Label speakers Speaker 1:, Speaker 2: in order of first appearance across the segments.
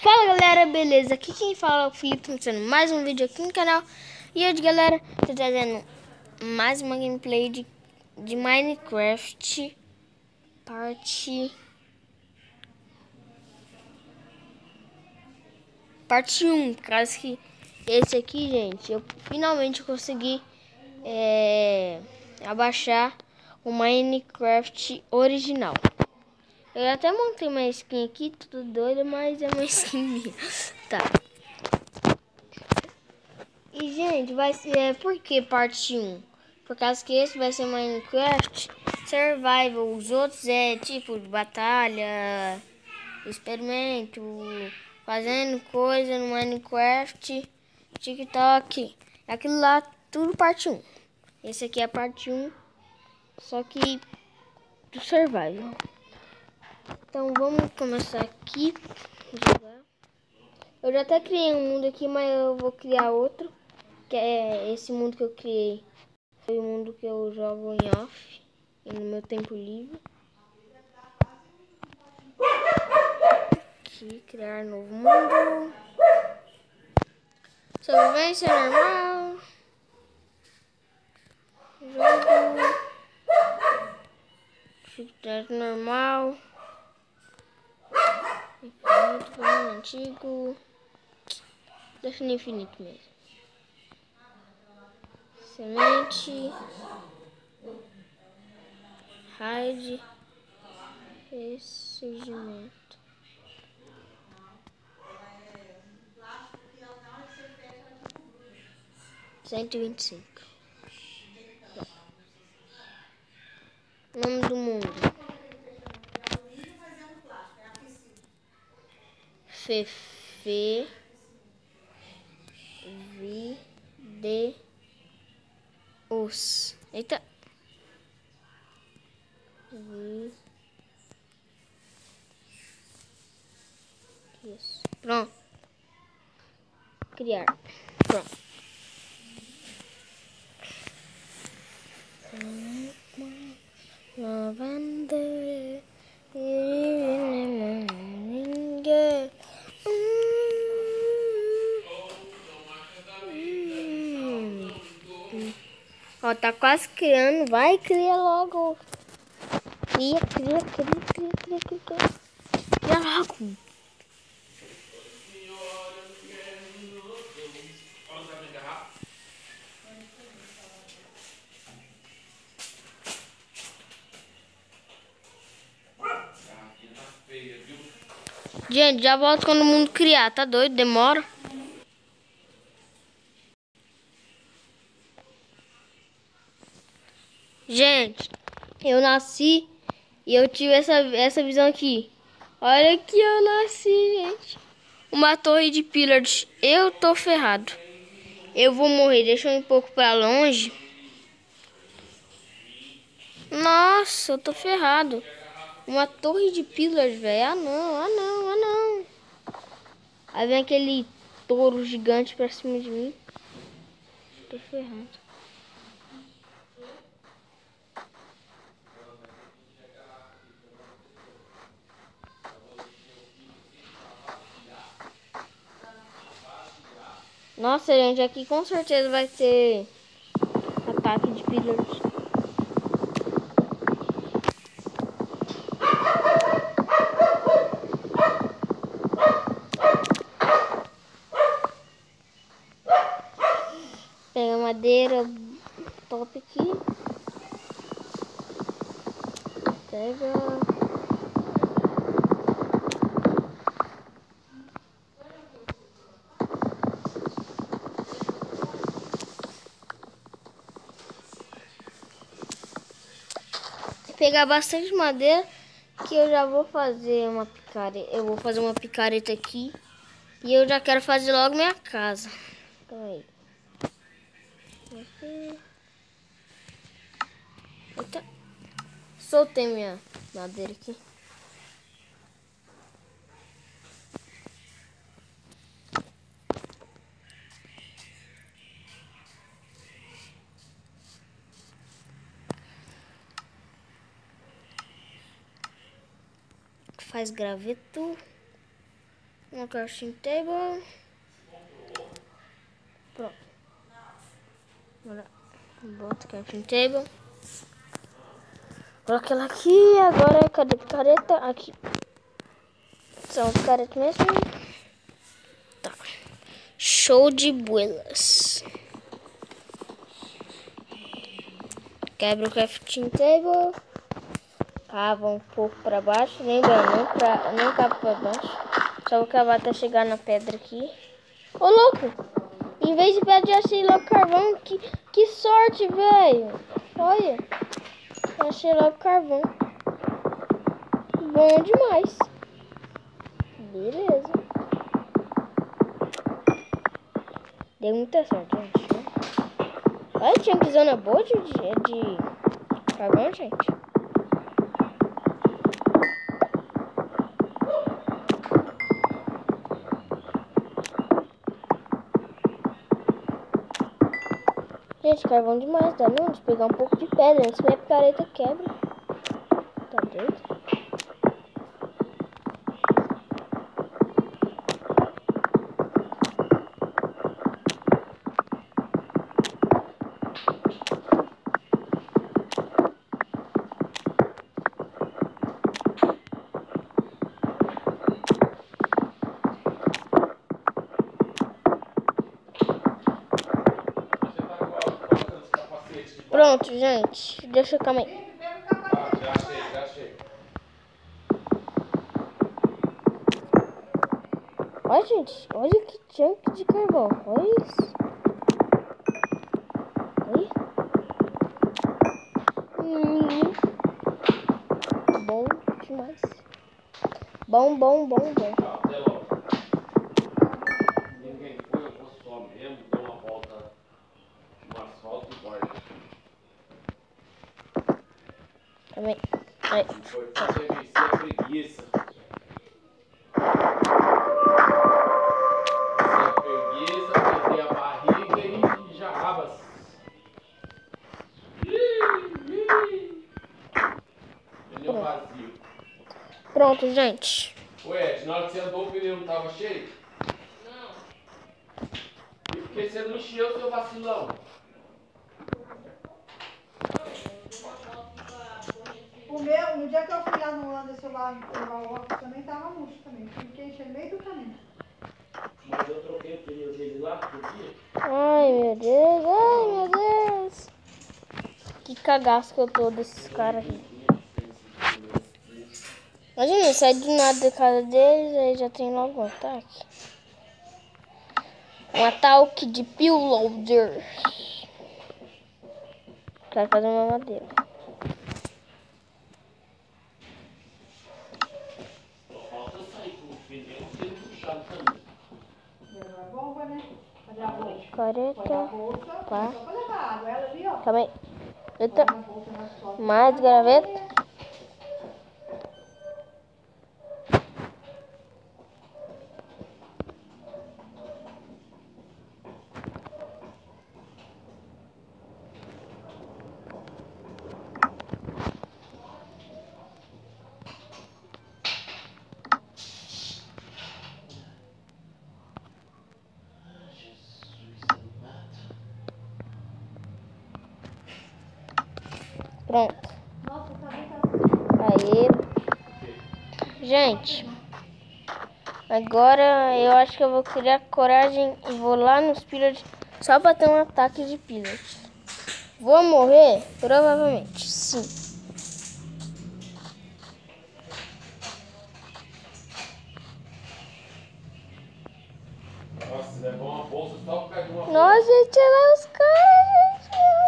Speaker 1: Fala galera, beleza? Aqui quem fala é o Felipe, trazendo mais um vídeo aqui no canal. E hoje galera, tô trazendo mais uma gameplay de Minecraft parte 1. Caso que esse aqui, gente, eu finalmente consegui abaixar o Minecraft original. Eu até montei uma skin aqui, tudo doido, mas é uma skin minha. Tá. E, gente, vai ser... por que parte 1? Por causa que esse vai ser Minecraft Survival. Os outros é tipo de batalha, experimento, fazendo coisa no Minecraft, TikTok. Aquilo lá, tudo parte 1. Esse aqui é a parte 1, só que do Survival. Então, vamos começar aqui. Jogar. Eu já até criei um mundo aqui, mas eu vou criar outro. Que é esse mundo que eu criei. Foi o mundo que eu jogo em off e no meu tempo livre. Aqui, criar novo mundo. Sobrevivência normal. Jogo. Dificuldade normal. Infinito, plano antigo. Deixa no infinito mesmo. Semente. Raid. Ressurgimento. 125. Nome do mundo. Fefe. Os. Eita. Isso. Pronto. Criar. Pronto. Lavanda. Ó, tá quase criando. Vai, cria logo. Cria. Cria logo. Gente, já volto quando o mundo criar. Tá doido? Demora. Gente, eu nasci e eu tive essa visão aqui. Olha que eu nasci, gente. Uma torre de pillars. Eu tô ferrado. Eu vou morrer. Deixa eu ir um pouco pra longe. Nossa, eu tô ferrado. Uma torre de pillars, velho. Ah, não. Aí vem aquele touro gigante pra cima de mim. Tô ferrado. Nossa, gente, aqui com certeza vai ter ataque de pillars. Pega madeira top aqui. Pega. Pegar bastante madeira que eu já vou fazer uma picareta. Eu vou fazer uma picareta aqui e eu já quero fazer logo minha casa. Então aí. Eita. Soltei minha madeira aqui. Faz graveto. Uma crafting table. Pronto. Agora, bota crafting table. Coloca ela aqui. Agora, cadê a careta? Aqui. São as caretas mesmo. Tá. Show de bolas. Quebra o crafting table. Cava um pouco para baixo. Lembrando, não cava para baixo. Só vou cavar até chegar na pedra aqui. Ô, louco! Em vez de pedra, eu achei logo carvão. Que sorte, velho! Olha! Eu achei logo carvão. Bom demais. Beleza. Deu muita sorte, gente. Olha, tinha que zona boa de carvão, gente. Gente, carvão demais, dá não? De pegar um pouco de pedra, antes minha picareta quebra. Tá doido? Pronto, gente. Deixa eu calma aí.
Speaker 2: Já achei.
Speaker 1: Olha, gente. Olha que chunk de carvão. Olha isso. Olha. Bom demais. Bom.
Speaker 2: Até logo. Ninguém foi, eu vou só mesmo, dou uma volta no asfalto e guarda.
Speaker 1: Calma aí. Aí.
Speaker 2: Foi pra você vencer a preguiça. Perder a barriga e já rabas. Pneu vazio.
Speaker 1: Pronto, gente.
Speaker 2: Ué, na hora que você andou o pneu não tava cheio? Não. E por que você não encheu, seu vacilão?
Speaker 3: O meu, no dia que eu fui lá no Anderson lá levar o óculos, também tava murcho também. Fiquei enchendo no meio do caminho.
Speaker 2: Mas eu troquei o pneu dele lá, por quê?
Speaker 1: Ai, meu Deus. Que cagaço que eu tô desses caras aqui. Imagina, sai do nada da casa deles, aí já tem logo um ataque. Um ataque de Pillowder. Quero fazer uma madeira.
Speaker 2: Só falta sair com o pneu sendo puxado também.
Speaker 3: Levar a bomba, né? Cadê a bolsa? Foi a
Speaker 1: Careta.
Speaker 3: bolsa,
Speaker 1: Pá.
Speaker 3: só pra levar água. Ela ali, ó.
Speaker 1: Calma aí. Eita.
Speaker 3: Põe a bolsa nas costas.
Speaker 1: Mais graveta. Pronto.
Speaker 3: Nossa, tá bem,
Speaker 1: Aí. Gente. Agora eu acho que eu vou criar coragem e vou lá nos pillars só pra ter um ataque de pillars. Vou morrer? Provavelmente, sim.
Speaker 2: Nossa, levou uma bolsa só por causa de uma bolsa.
Speaker 1: Nossa, gente, olha lá os caras, gente.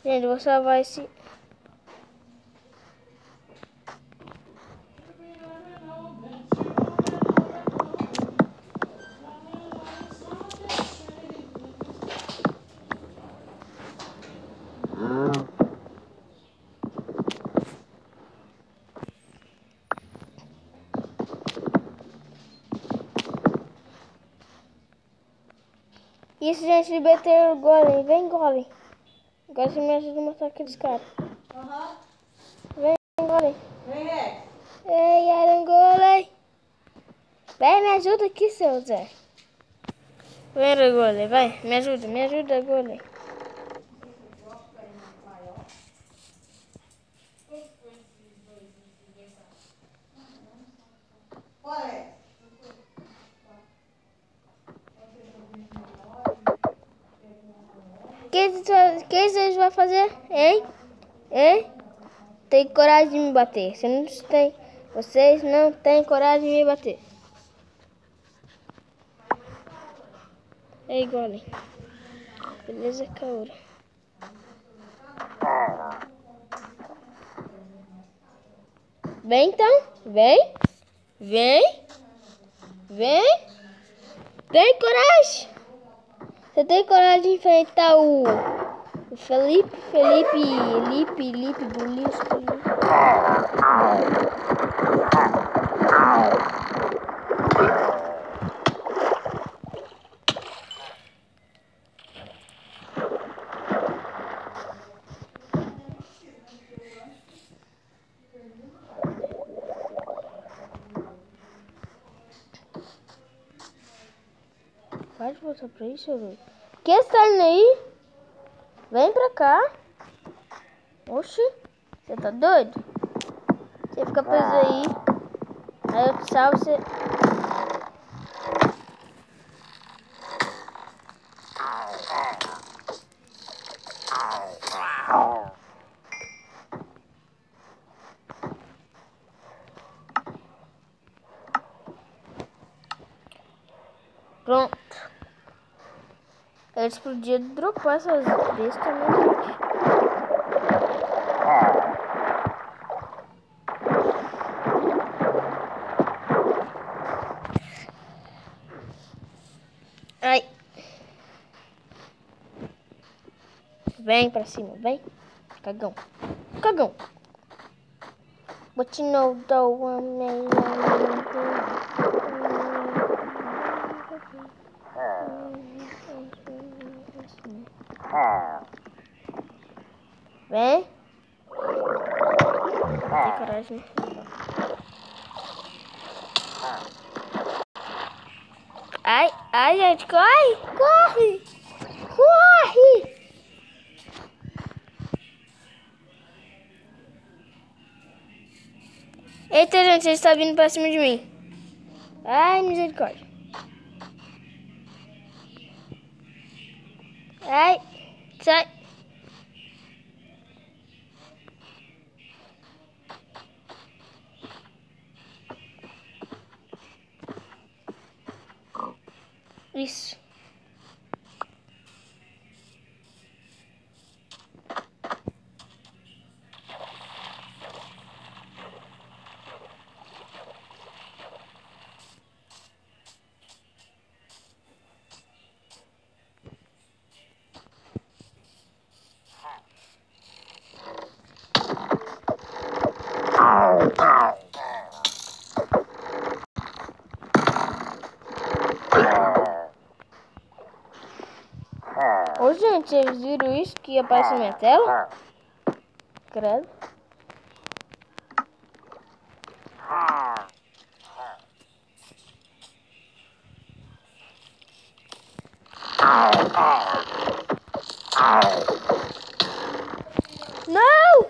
Speaker 1: Gente, vou salvar esse... Isso, gente, libertar o golem. Vem, golem. Agora você me ajuda a matar aqueles caras.
Speaker 3: Aham.
Speaker 1: Vem, golem.
Speaker 3: Vem, Rex.
Speaker 1: Ei, Iron Golem. Vem, me ajuda aqui, seu Zé. Vem, Iron Golem, vai. Me ajuda, Golem.
Speaker 3: Olha, Rex.
Speaker 1: O que vocês vão fazer, hein? Hein? Tem coragem de me bater. Vocês não têm coragem de me bater. Ei, Golem. Beleza, Kaora. Vem, então. Vem. Vem. Vem. Tem coragem. Você tem coragem de enfrentar o Felipe do Lisco. Pode voltar pra isso, velho. Que está aí? Vem pra cá. Oxi, você tá doido? Você fica preso aí. Aí eu te salvo, você... Pronto. Eles podiam dropar essas bestas, né, gente? Ai. Vem pra cima, vem. Cagão. Cagão. But you know the one man. Vem. Tem coragem. Ai, gente, corre! Corre! Corre! Eita, gente, ele está vindo pra cima de mim. Ai, misericórdia. Ai, sai. Isso. Ô, gente, vocês viram isso que aparece na minha tela? Credo. Não!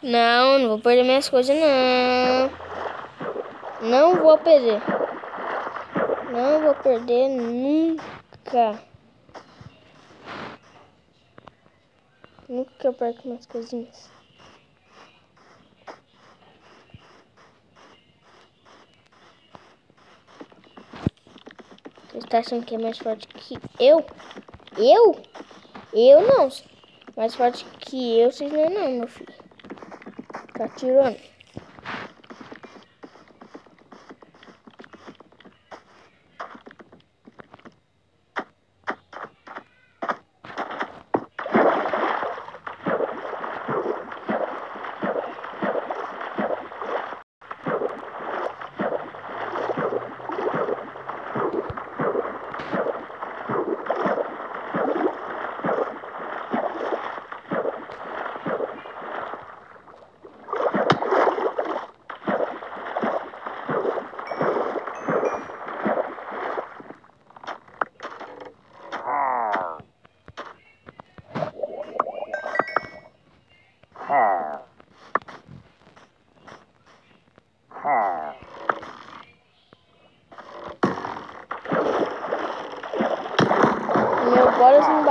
Speaker 1: Não, não vou perder minhas coisas, não. Não vou perder. Não vou perder nunca. Nunca eu perco minhas coisinhas. Você está achando que é mais forte que eu? Eu? Eu não. Mais forte que eu, vocês não é não, meu filho. Tá tirando.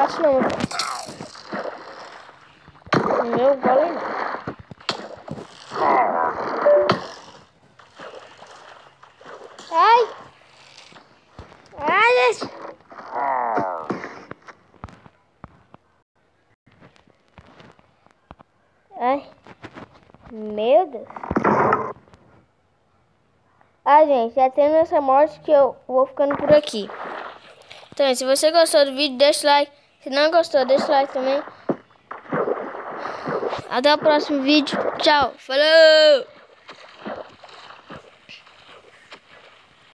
Speaker 1: fácil não. Meu golem não. Ai! Ai, gente! Ai! Meu Deus! Ah, gente, já tendo essa morte que eu vou ficando por aqui. Então, se você gostou do vídeo, deixa o like. Se não gostou, deixa o like também. Até o próximo vídeo. Tchau. Falou!